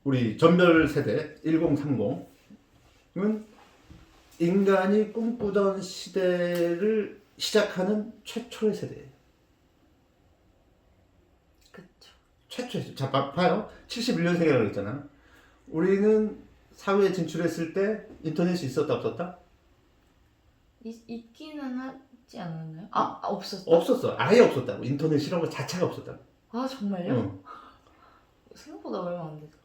우리 전별 세대 1030은 인간이 꿈꾸던 시대를 시작하는 최초의 세대예요. 그쵸. 최초의. 자, 봐요. 71년생이라고 그랬잖아. 우리는 사회에 진출했을 때 인터넷이 있었다 없었다? 있기는 하지 않았나요? 없었다. 없었어. 아예 없었다고. 인터넷이라는 것 자체가 없었다고. 아 정말요? 응. 생각보다 얼마 안 돼서.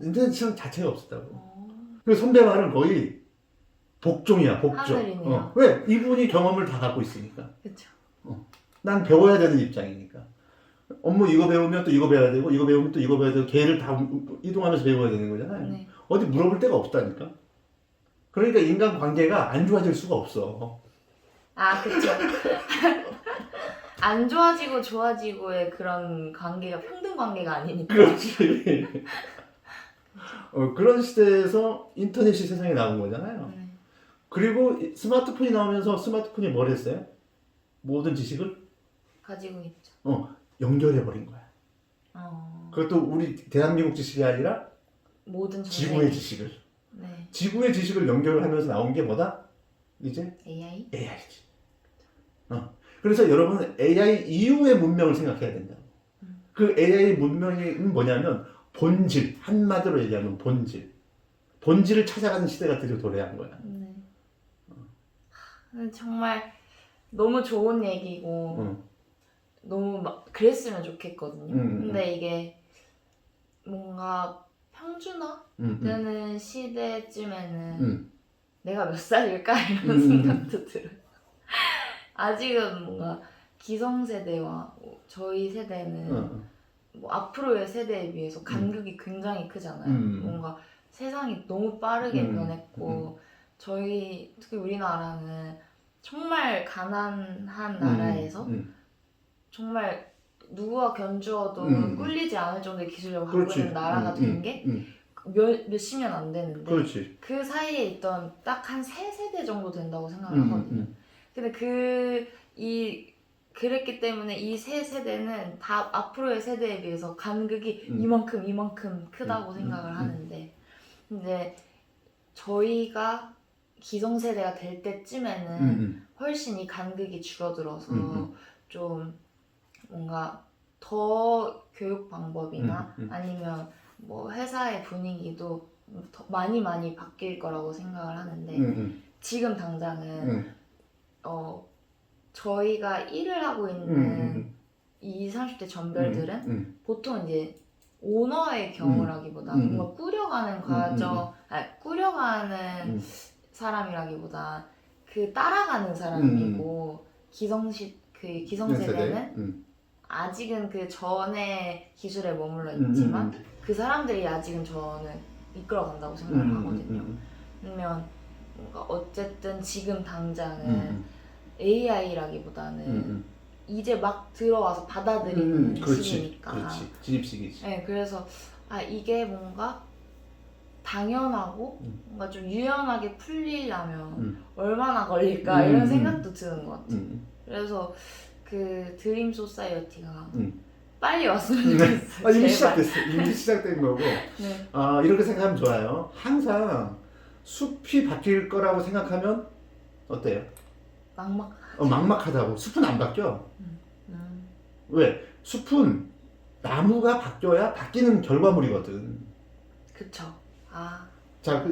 인터넷이라는 자체가 없었다고. 그리고 선배 말은 거의 복종이야, 복종. 하늘이네요. 왜? 이분이 경험을 다 갖고 있으니까. 그쵸. 난 배워야 되는 입장이니까. 업무 이거 배우면 또 이거 배워야 되고, 이거 배우면 또 이거 배워야 되고, 걔를 다 이동하면서 배워야 되는 거잖아요. 네. 어디 물어볼 데가 없다니까. 그러니까 인간 관계가 안 좋아질 수가 없어. 그쵸. 안 좋아지고 좋아지고의 그런 관계가 평등 관계가 아니니까. 그렇지. 그런 시대에서 인터넷이 세상에 나온 거잖아요. 네. 그리고 스마트폰이 나오면서 스마트폰이 뭘 했어요? 모든 지식을 가지고 있죠. 연결해버린 거야. 그것도 우리 대한민국 지식이 아니라 모든 지구의 지식을. 네. 지구의 지식을 연결하면서 나온 게 뭐다? 이제 AI? AI지. 그래서 여러분은 AI 이후의 문명을 생각해야 된다. 그 AI 문명이 뭐냐면 본질, 한마디로 얘기하면 본질. 본질을 찾아가는 시대가 드디어 도래한 거야. 네. 정말 너무 좋은 얘기고 너무 막 그랬으면 좋겠거든요. 근데 이게 뭔가 평준화되는 시대쯤에는 내가 몇 살일까 이런 생각도 들어요. 아직은 뭔가 기성세대와 저희 세대는 뭐 앞으로의 세대에 비해서 간극이 굉장히 크잖아요. 뭔가 세상이 너무 빠르게 변했고 저희 특히 우리나라는 정말 가난한 나라에서 정말 누구와 견주어도 꿀리지 않을 정도의 기술력을 갖고 그렇지. 있는 나라가 된 게 몇십 년 안 되는데 그렇지. 그 사이에 있던 딱 한 3세대 정도 된다고 생각을 하거든요. 근데 그랬기 때문에 이 3세대는 다 앞으로의 세대에 비해서 간극이 이만큼 크다고 생각을 하는데 근데 저희가 기성세대가 될 때쯤에는 훨씬 이 간극이 줄어들어서 좀 뭔가 더 교육 방법이나 아니면 뭐 회사의 분위기도 더 많이 바뀔 거라고 생각을 하는데 지금 당장은 저희가 일을 하고 있는 20, 30대 전별들은 보통 이제 오너의 경우라기보다 뭔가 꾸려가는 과정, 꾸려가는 사람이라기보다 그 따라가는 사람이고 기성세대는 아직은 그 전에 기술에 머물러 있지만 그 사람들이 아직은 저는 이끌어간다고 생각을 하거든요. 그러면 뭔가 어쨌든 지금 당장은 AI라기보다는 이제 막 들어와서 받아들이는 시기니까. 그렇지. 진입시기지. 네, 그래서 이게 뭔가 당연하고 뭔가 좀 유연하게 풀리려면 얼마나 걸릴까 이런 생각도 드는 것 같아요. 그래서 그 드림 소사이어티가 빨리 왔으면 좋겠어요. 이미 제발. 시작됐어. 이미 시작된 거고. 네. 이렇게 생각하면 좋아요. 항상 숲이 바뀔 거라고 생각하면 어때요? 막막하다고. 숲은 안 바뀌어. 왜? 숲은 나무가 바뀌어야 바뀌는 결과물이거든. 그쵸. 자,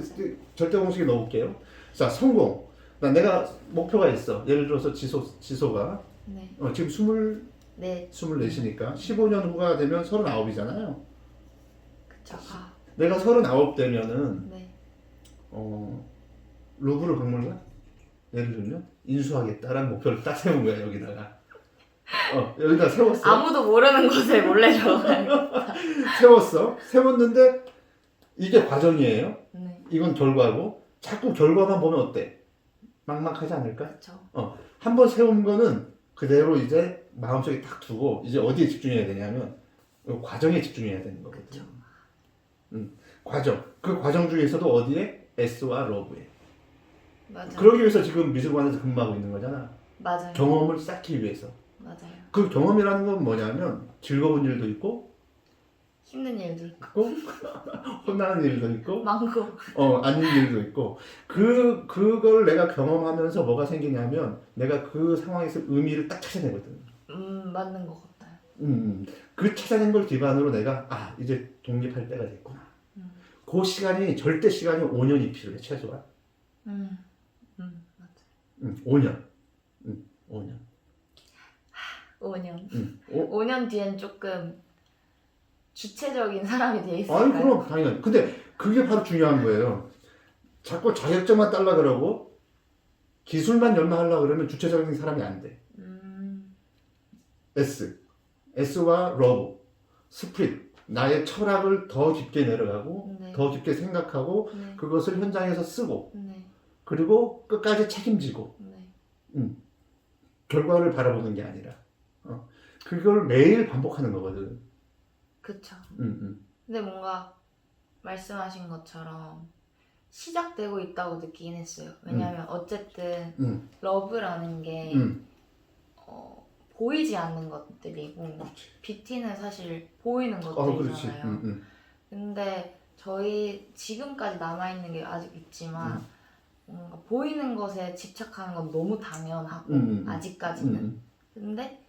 절대 공식에 넣어볼게요. 자, 성공. 내가 목표가 있어. 예를 들어서 지소가 네. 지금 네. 24시니까 15년 후가 되면 39이잖아요. 그쵸. 내가 39 되면은 네. 루브르 박물관 예를 들면 인수하겠다라는 목표를 딱 세운 거야 여기다가. 여기다 세웠어. 아무도 모르는 곳에 몰래 들어가요. 세웠는데 이게 과정이에요. 네. 이건 결과고 자꾸 결과만 보면 어때? 막막하지 않을까? 그쵸. 한번 세운 거는 그대로 이제 마음속에 딱 두고 이제 어디에 집중해야 되냐면 과정에 집중해야 되는 거거든. 그쵸. 과정. 그 과정 중에서도 어디에? S와 러브에. 맞아요. 그러기 위해서 지금 미술관에서 근무하고 있는 거잖아. 맞아요. 경험을 쌓기 위해서. 맞아요. 그 경험이라는 건 뭐냐면 즐거운 일도 있고 힘든 일도 있고 있고 혼나는 일도 있고 많고. 아닌 일도 있고 그걸 내가 경험하면서 뭐가 생기냐면 내가 그 상황에서 의미를 딱 찾아내거든. 맞는 것 같아요. 그 찾아낸 걸 기반으로 내가 이제 독립할 때가 됐구나. 음. 그 시간이 절대 시간이 5년이 필요해 최소한. 맞아. 5년. 5년. 5년. 5년 뒤엔 조금 주체적인 사람이 돼 아니 있을까요? 그럼 당연히. 근데 그게 바로 중요한 거예요. 자꾸 자격증만 따려 그러고 기술만 연마하려고 그러면 주체적인 사람이 안 돼. S와 러브, 스프릿. 나의 철학을 더 깊게 내려가고 네. 더 깊게 생각하고 네. 그것을 현장에서 쓰고 네. 그리고 끝까지 책임지고 네. 결과를 바라보는 게 아니라 그걸 매일 반복하는 거거든. 그쵸. 음, 근데 뭔가 말씀하신 것처럼 시작되고 있다고 느끼긴 했어요. 왜냐면 어쨌든 러브라는 게 음. 보이지 않는 것들이고 그렇지. BT는 사실 보이는 그렇지. 것들이잖아요. 근데 저희 지금까지 남아있는 게 아직 있지만 뭔가 보이는 것에 집착하는 건 너무 당연하고 아직까지는. 근데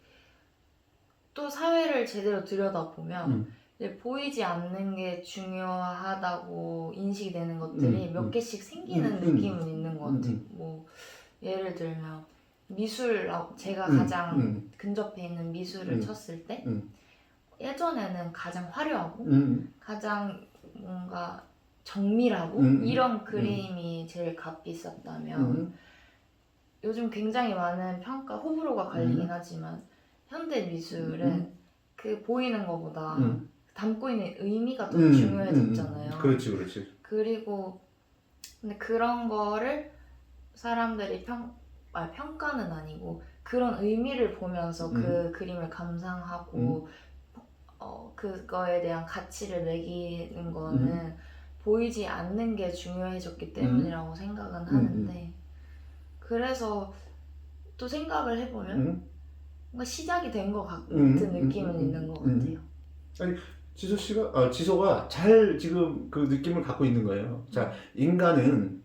또 사회를 제대로 들여다보면 이제 보이지 않는 게 중요하다고 인식이 되는 것들이 몇 개씩 생기는 느낌은 있는 것 같아요. 뭐 예를 들면 미술, 제가 가장 근접해 있는 미술을 쳤을 때 예전에는 가장 화려하고 가장 뭔가 정밀하고 이런 그림이 제일 값비쌌다면 요즘 굉장히 많은 평가 호불호가 갈리긴 하지만 현대 미술은 그 보이는 것보다 담고 있는 의미가 더 중요해졌잖아요. 그렇지. 그리고 근데 그런 거를 사람들이 평가는 아니고 그런 의미를 보면서 그 그림을 감상하고 그거에 대한 가치를 매기는 거는 보이지 않는 게 중요해졌기 때문이라고 생각은 하는데 그래서 또 생각을 해보면 뭔가 시작이 된 것 같은 느낌은 있는 것 같아요. 아니 지소가 잘 지금 그 느낌을 갖고 있는 거예요. 자, 인간은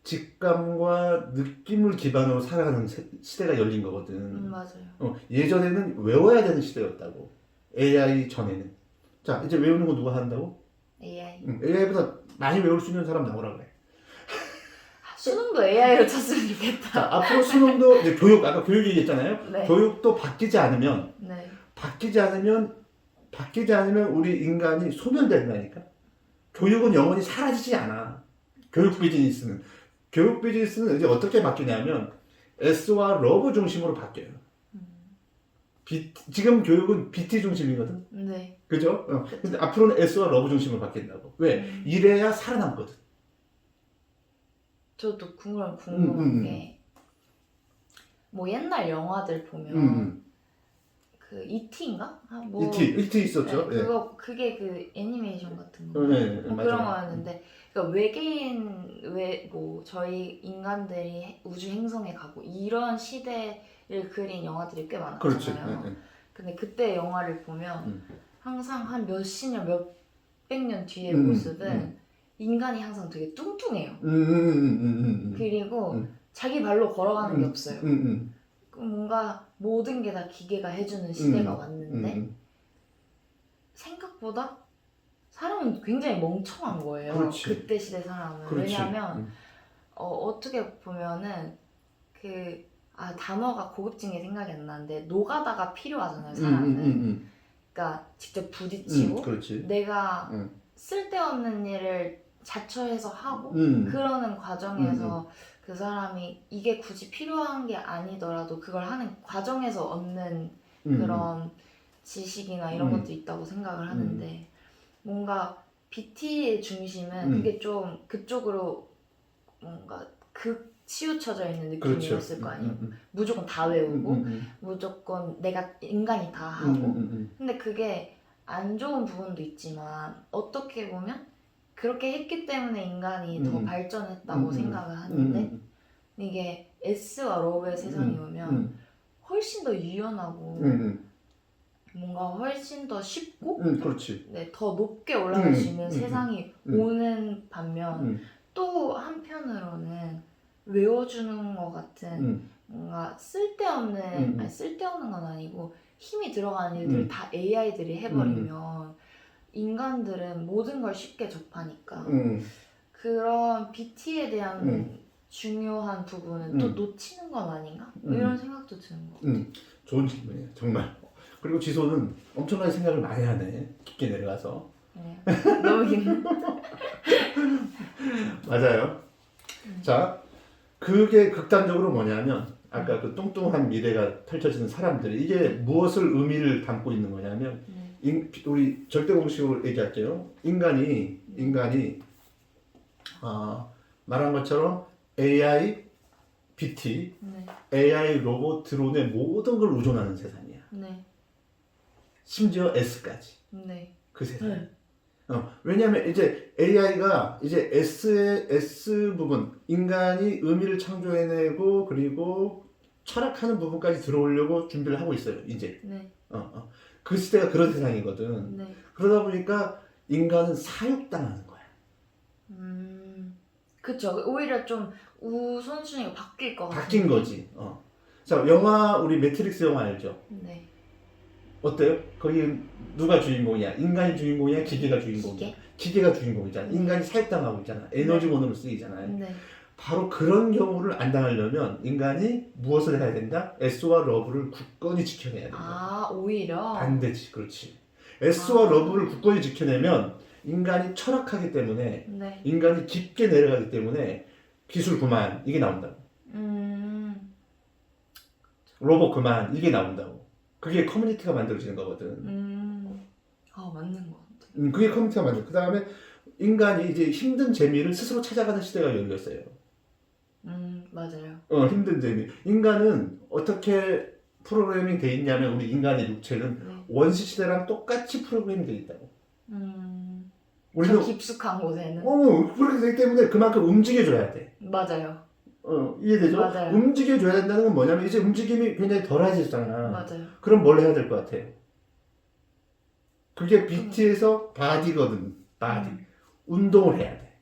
직감과 느낌을 기반으로 살아가는 시대가 열린 거거든. 맞아요. 예전에는 외워야 되는 시대였다고. AI 전에는. 자, 이제 외우는 거 누가 한다고? AI. AI보다 많이 외울 수 있는 사람 나오라 그래. 수능도 AI로 쳤으면 좋겠다. 자, 앞으로 수능도 이제 아까 교육 얘기했잖아요. 네. 교육도 바뀌지 않으면 네. 바뀌지 않으면 우리 인간이 소멸된다니까. 교육은 영원히 사라지지 않아. 교육 비즈니스는 이제 어떻게 바뀌냐면 S와 러브 중심으로 바뀌어요. 지금 교육은 BT 중심이거든. 네. 그죠? 근데 앞으로는 S와 러브 중심으로 바뀐다고. 왜? 이래야 살아남거든. 저도 궁금한 게 뭐 옛날 영화들 보면 그 E.T.인가? E.T. 있었죠. 네, 그게 그 애니메이션 같은 거. 네, 뭐 그런 거였는데 그러니까 외계인 뭐 저희 인간들이 우주 행성에 가고 이런 시대를 그린 영화들이 꽤 많았잖아요. 그렇지. 근데 그때 영화를 보면 항상 한 몇십 년, 몇백 년 뒤의 모습은 인간이 항상 되게 뚱뚱해요. 그리고 자기 발로 걸어가는 게 없어요. 뭔가 모든 게 다 기계가 해주는 시대가 왔는데 생각보다 사람은 굉장히 멍청한 거예요. 그렇지. 그때 시대 사람은. 그렇지. 왜냐하면 어떻게 보면은 단어가 고급진 게 생각이 안 나는데 노가다가 필요하잖아요, 사람은. 그러니까 직접 부딪히고 내가 쓸데없는 일을 자처해서 하고 그러는 과정에서 그 사람이 이게 굳이 필요한 게 아니더라도 그걸 하는 과정에서 얻는 그런 지식이나 이런 것도 있다고 생각을 하는데 뭔가 BT의 중심은 그게 좀 그쪽으로 뭔가 치우쳐져 있는 느낌이었을 거 아니에요. 무조건 다 외우고 무조건 내가 인간이 다 하고 근데 그게 안 좋은 부분도 있지만 어떻게 보면 그렇게 했기 때문에 인간이 더 발전했다고 생각을 하는데 이게 S와 러브의 세상이 오면 훨씬 더 유연하고 뭔가 훨씬 더 쉽고 그렇지. 네, 더 높게 올라갈 수 있는 음, 세상이 음. 오는 반면 또 한편으로는 외워주는 것 같은 뭔가 쓸데없는 아니 쓸데없는 건 아니고 힘이 들어가는 일들을 다 AI들이 해버리면 인간들은 모든 걸 쉽게 접하니까 그런 BT에 대한 중요한 부분은 또 놓치는 건 아닌가? 이런 생각도 드는 것 같아요. 좋은 질문이에요, 정말. 그리고 지소는 엄청나게 생각을 많이 하네, 깊게 내려가서. 네. 너무 깊네. 맞아요. 자, 그게 극단적으로 뭐냐면 아까 그 뚱뚱한 미래가 펼쳐지는 사람들이 이게 무엇을 의미를 담고 있는 거냐면 우리 절대 공식으로 얘기할게요. 인간이 말한 것처럼 AI, BT, 네. AI 로봇 드론의 모든 걸 의존하는 세상이야. 네. 심지어 S까지. 네. 그 세상. 네. 왜냐하면 이제 AI가 이제 S 부분, 인간이 의미를 창조해내고 그리고 철학하는 부분까지 들어오려고 준비를 하고 있어요. 이제. 네. 그 시대가 그런 세상이거든. 네. 그러다 보니까 인간은 사육당하는 거야. 그쵸. 오히려 좀 우선순위가 바뀔 것 같아요. 바뀐 거지. 자, 영화 우리 매트릭스 영화 알죠? 네. 어때요? 거기 누가 주인공이야? 인간이 주인공이야? 기계가 주인공이야? 기계가 주인공이잖아. 인간이 사육당하고 있잖아. 에너지원으로 쓰이잖아요. 네. 바로 그런 경우를 안 당하려면 인간이 무엇을 해야 된다? S와 러브를 굳건히 지켜내야 된다. 아, 오히려? 반대지, 그렇지. S와 러브를 굳건히 지켜내면 인간이 철학하기 때문에 네. 인간이 깊게 내려가기 때문에 기술 그만 이게 나온다고. 로봇 그만 이게 나온다고. 그게 커뮤니티가 만들어지는 거거든. 맞는 것 같아요. 그게 커뮤니티가 만들어. 그 다음에 인간이 이제 힘든 재미를 스스로 찾아가는 시대가 열렸어요. 맞아요. 힘든 재미. 인간은 어떻게 프로그래밍 돼 있냐면 우리 인간의 육체는 네. 원시 시대랑 똑같이 프로그래밍 돼 있다고. 저 깊숙한 곳에는? 그렇게 되기 때문에 그만큼 움직여줘야 돼. 맞아요. 이해되죠? 맞아요. 움직여줘야 된다는 건 뭐냐면 이제 움직임이 굉장히 덜해지잖아. 맞아요. 그럼 뭘 해야 될 것 같아요? 그게 BT에서 바디거든. 바디. 운동을 해야 돼.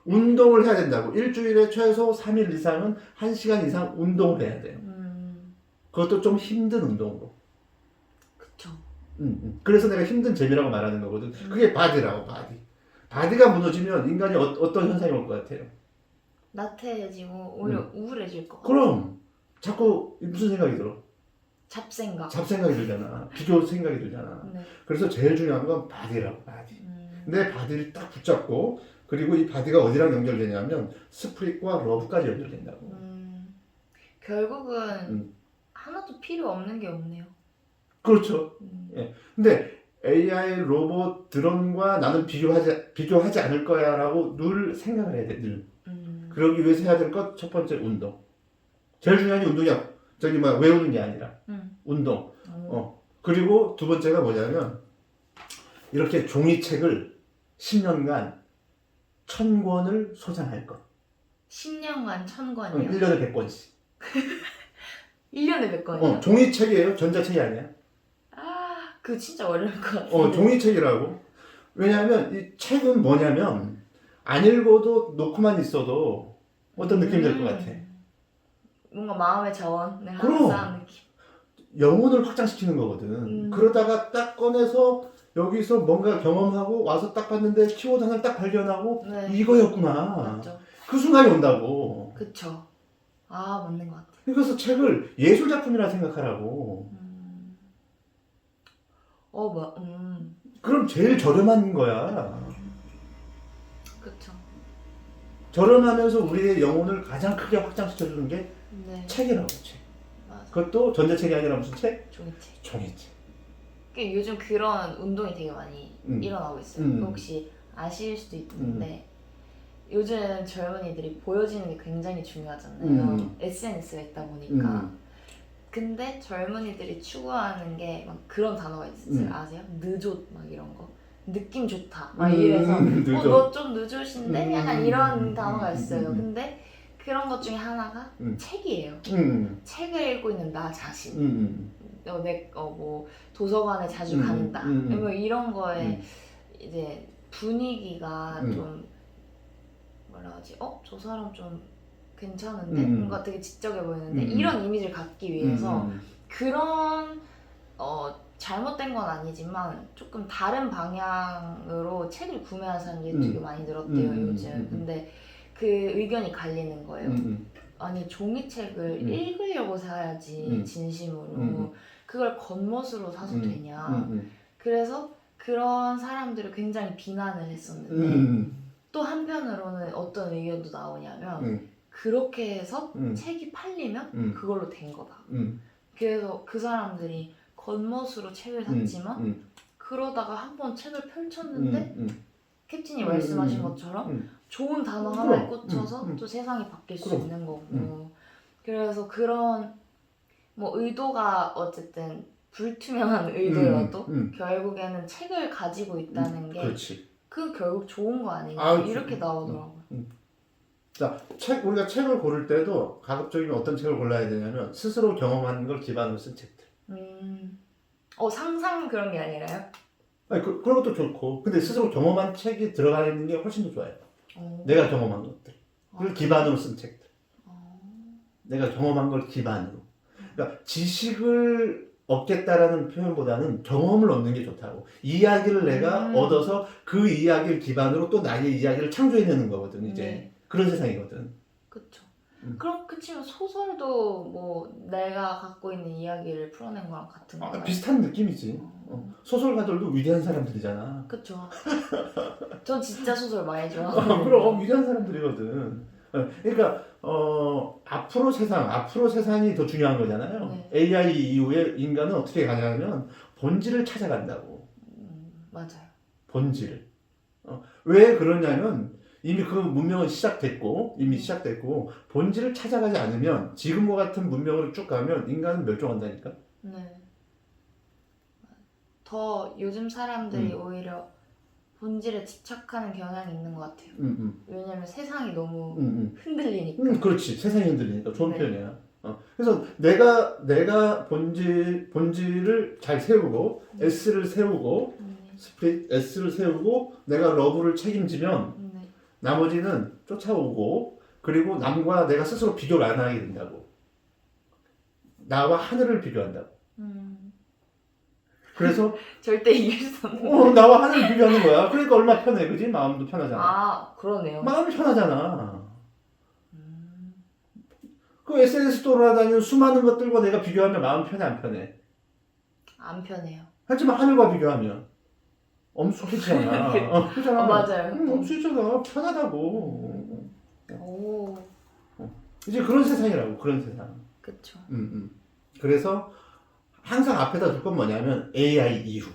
운동을 해야 된다고. 일주일에 최소 3일 이상은 1시간 이상 운동을 해야 돼요. 그것도 좀 힘든 운동으로. 그쵸. 그래서 내가 힘든 재미라고 말하는 거거든. 그게 바디라고, 바디. 바디가 무너지면 인간이 어떤 현상이 올 것 같아요? 나태해지고 오히려 우울해질 것 같아요. 그럼 자꾸 무슨 생각이 들어? 잡생각. 잡생각이 들잖아. 비교 생각이 들잖아. 네. 그래서 제일 중요한 건 바디라고, 바디. 내 바디를 딱 붙잡고 그리고 이 바디가 어디랑 연결되냐면 스프릿과 러브까지 연결된다고. 결국은 하나도 필요 없는 게 없네요. 그렇죠. 예. 근데 AI, 로봇, 드론과 나는 비교하지 않을 거야 라고 늘 생각을 해야 돼, 늘. 그러기 위해서 해야 될 것 첫 번째 운동. 제일 중요한 게 운동이야. 외우는 게 아니라. 운동. 그리고 두 번째가 뭐냐면 이렇게 종이책을 10년간 1000권을 소장할 것. 10년간 1000권이요? 1년에 100권씩. 1년에 몇 권이요? 종이책이에요. 전자책이 아니야. 그거 진짜 어려울 것 같아요. 종이책이라고. 왜냐하면 이 책은 뭐냐면 안 읽어도 놓고만 있어도 어떤 느낌이 들 것 같아. 뭔가 마음의 자원, 그럼. 쌓은 느낌. 영혼을 확장시키는 거거든. 그러다가 딱 꺼내서 여기서 뭔가 경험하고 와서 딱 봤는데 키워드 하나를 딱 발견하고 네. 이거였구나. 맞죠. 그 순간이 온다고. 그쵸. 맞는 것 같아요. 그래서 책을 예술작품이라 생각하라고. 그럼 제일 저렴한 거야. 그쵸. 저렴하면서 우리의 영혼을 가장 크게 확장시켜주는 게 네. 책이라고, 책. 맞아. 그것도 전자책이 아니라 무슨 책? 종이책. 종이책. 요즘 그런 운동이 되게 많이 일어나고 있어요. 혹시 아실 수도 있는데 요즘 젊은이들이 보여지는 게 굉장히 중요하잖아요. SNS가 있다 보니까. 근데 젊은이들이 추구하는 게 막 그런 단어가 있어요. 아세요? 느좋 막 이런 거. 느낌 좋다 막 이래서 너 좀 느좋신데? 약간 이런 단어가 있어요. 근데 그런 것 중에 하나가 음. 책이에요. 음. 책을 읽고 있는 나 자신. 음. 뭐 도서관에 자주 간다. 뭐 이런 거에 이제 분위기가 좀 뭐라 하지? 저 사람 좀 괜찮은데? 뭔가 되게 지적해 보이는데 이런 이미지를 갖기 위해서 그런 잘못된 건 아니지만 조금 다른 방향으로 책을 구매하는 사람들이 되게 많이 늘었대요 요즘. 근데 그 의견이 갈리는 거예요. 아니 종이책을 읽으려고 사야지 진심으로 그걸 겉멋으로 사서 되냐. 그래서 그런 사람들을 굉장히 비난을 했었는데 또 한편으로는 어떤 의견도 나오냐면 그렇게 해서 책이 팔리면 그걸로 된 거다. 그래서 그 사람들이 겉멋으로 책을 샀지만 그러다가 한번 책을 펼쳤는데 캡틴이 말씀하신 것처럼 좋은 단어 하나에 꽂혀서 또 세상이 바뀔 수 있는 거고 그래서 그런 뭐 의도가 어쨌든 불투명한 의도여도 결국에는 책을 가지고 있다는 게 그렇지. 그 결국 좋은 거 아니냐 이렇게 나오더라고요. 자, 우리가 책을 고를 때도 가급적이면 어떤 책을 골라야 되냐면 스스로 경험한 걸 기반으로 쓴 책들. 상상 그런 게 아니라요? 아니, 그런 것도 좋고 근데 스스로 경험한 책이 들어가 있는 게 훨씬 더 좋아요. 내가 경험한 것들 그걸 기반으로 쓴 책들. 내가 경험한 걸 기반으로. 그러니까 지식을 얻겠다라는 표현보다는 경험을 얻는 게 좋다고. 이야기를 내가 얻어서 그 이야기를 기반으로 또 나의 이야기를 창조해내는 거거든 이제. 네. 그런 세상이거든. 그쵸. 그럼 그치만 소설도 뭐 내가 갖고 있는 이야기를 풀어낸 거랑 같은 거예요? 비슷한 느낌이지. 소설가들도 위대한 사람들이잖아. 그쵸. 전 진짜 소설 많이 좋아하거든요. 그럼 위대한 사람들이거든. 그러니까 앞으로 세상이 더 중요한 거잖아요. 네. AI 이후에 인간은 어떻게 가냐면 본질을 찾아간다고. 맞아요. 본질을. 왜 그러냐면 이미 그 문명은 시작됐고 본질을 찾아가지 않으면 지금과 같은 문명으로 쭉 가면 인간은 멸종한다니까. 네. 더 요즘 사람들이 오히려 본질에 집착하는 경향이 있는 것 같아요. 왜냐면 세상이 너무 흔들리니까. 그렇지. 세상이 흔들리니까 좋은 네. 표현이야. 그래서 내가 본질을 잘 세우고 S를 세우고 스프릿 S를 세우고 내가 러브를 책임지면 나머지는 쫓아오고 그리고 남과 내가 스스로 비교를 안 하게 된다고. 나와 하늘을 비교한다고. 그래서 절대 이길 수 없는. 나와 하늘을 비교하는 거야. 그러니까 얼마나 편해, 그지? 마음도 편하잖아. 그러네요. 마음이 편하잖아. 그 SNS 돌아다니는 수많은 것들과 내가 비교하면 마음 편해, 안 편해? 안 편해요. 하지만 하늘과 비교하면 엄숙해지잖아. 그잖아. 맞아요. 엄숙해지잖아. 편하다고. 이제 그런 세상이라고, 그런 세상. 그쵸. 그래서 항상 앞에다 둘 건 뭐냐면 AI 이후.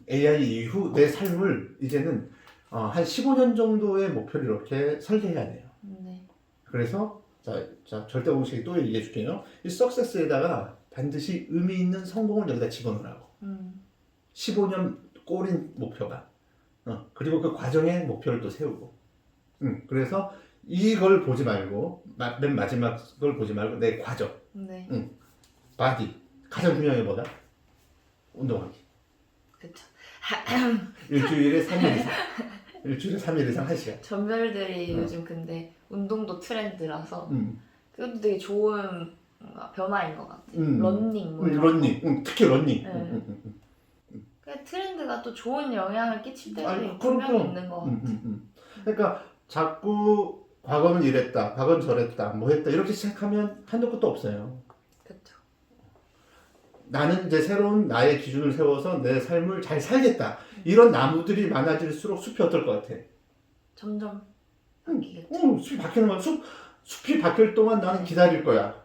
AI 이후 내 삶을 이제는 한 15년 정도의 목표를 이렇게 설계해야 돼요. 네. 그래서 자 절대 공식이 또 얘기해 줄게요. 이 석세스에다가 반드시 의미 있는 성공을 여기다 집어넣으라고. 15년 꼬린 목표가. 그리고 그 과정의 목표를 또 세우고. 그래서 이걸 보지 말고 맨 마지막 걸 보지 말고 내 과정. 네. 바디. 가장 중요한 게 뭐다? 운동하기. 그쵸. 일주일에 3일 이상. 일주일에 3일 이상 1시간. 전별들이 요즘 근데 운동도 트렌드라서 그것도 되게 좋은 변화인 것 같아요. 런닝 뭐 이런 런닝. 특히 런닝. 그 트렌드가 또 좋은 영향을 끼칠 때도 분명히 있는 것 같아요. 그러니까 자꾸 과거는 이랬다, 과거는 저랬다, 뭐 했다 이렇게 시작하면 한도 끝도 없어요. 그렇죠. 나는 이제 새로운 나의 기준을 세워서 내 삶을 잘 살겠다. 이런 나무들이 많아질수록 숲이 어떨 것 같아? 점점 바뀌겠죠. 숲이 바뀌는 거야. 숲이 바뀔 동안 나는 기다릴 거야.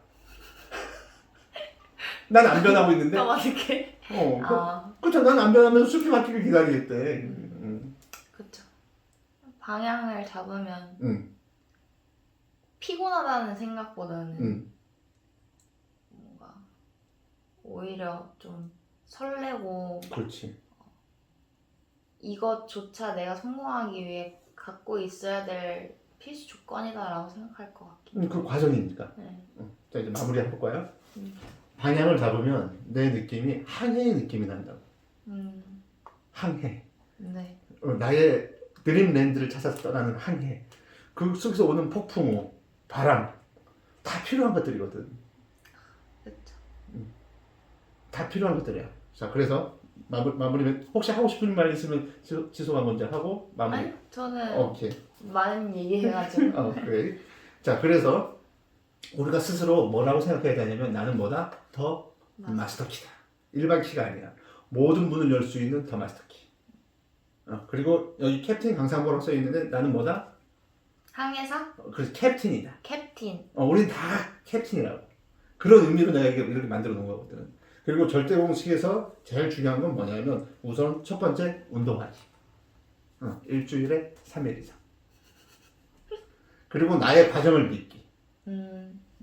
난 안 변하고 있는데. 어떻게? 그렇죠. 난 안 변하면서 숲이 바뀌길 기다리겠대. 그렇죠. 방향을 잡으면 피곤하다는 생각보다는 뭔가 오히려 좀 설레고. 그렇지. 이것조차 내가 성공하기 위해 갖고 있어야 될 필수 조건이다라고 생각할 것 같긴 해요. 그 과정이니까. 네. 자 이제 마무리 해볼 거예요. 음. 방향을 잡으면 내 느낌이 항해의 느낌이 난다고. 항해. 네. 나의 드림랜드를 찾아서 떠나는 항해. 그 속에서 오는 폭풍우, 바람 다 필요한 것들이거든. 그렇죠. 다 필요한 것들이야. 자 그래서 마무리면 혹시 하고 싶은 말 있으면 지소가 먼저 하고 마무리. 아니 저는 오케이. 많은 얘기해가지고. 그래. 자 그래서 우리가 스스로 뭐라고 생각해야 되냐면 나는 뭐다? 더 마스터키다. 일반 키가 아니야. 모든 문을 열 수 있는 더 마스터키. 그리고 여기 캡틴 강상보라고 써 있는데 나는 뭐다? 항해사 그래서 캡틴이다. 캡틴. 우린 다 캡틴이라고. 그런 의미로 내가 이렇게 만들어 놓은 거거든. 그리고 절대 공식에서 제일 중요한 건 뭐냐면 우선 첫 번째 운동하기. 일주일에 3일 이상. 그리고 나의 과정을 믿기.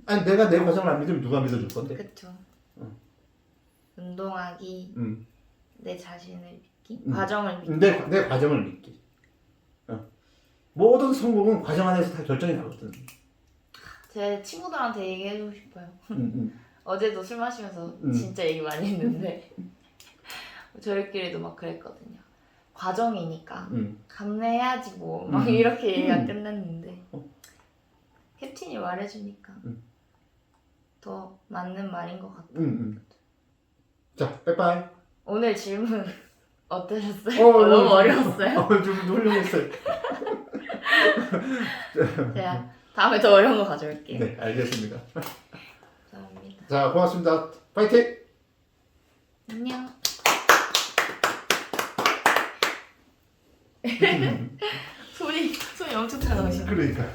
아니 내가 내 과정을 안 믿으면 누가 믿어줄 건데? 그렇죠. 운동하기, 음. 내 자신을 믿기, 과정을 믿기. 내 과정을 믿기. 모든 성공은 과정 안에서 다 결정이 나거든. 제 친구들한테 얘기해주고 싶어요. 음. 어제도 술 마시면서 진짜 얘기 많이 했는데 저희끼리도 막 그랬거든요. 과정이니까 감내해야지 뭐 막 이렇게 얘기가 끝났는데 캡틴이 말해주니까 더 맞는 말인 것 같아요. 자, 빠이빠이. 오늘 질문 어떠셨어요? 너무 어려웠어요? 좀 훌륭했어요. 제가 다음에 더 어려운 거 가져올게요. 네, 알겠습니다. 감사합니다. 자, 고맙습니다. 파이팅! 안녕. 손이 엄청 차가우시네. 그러니까.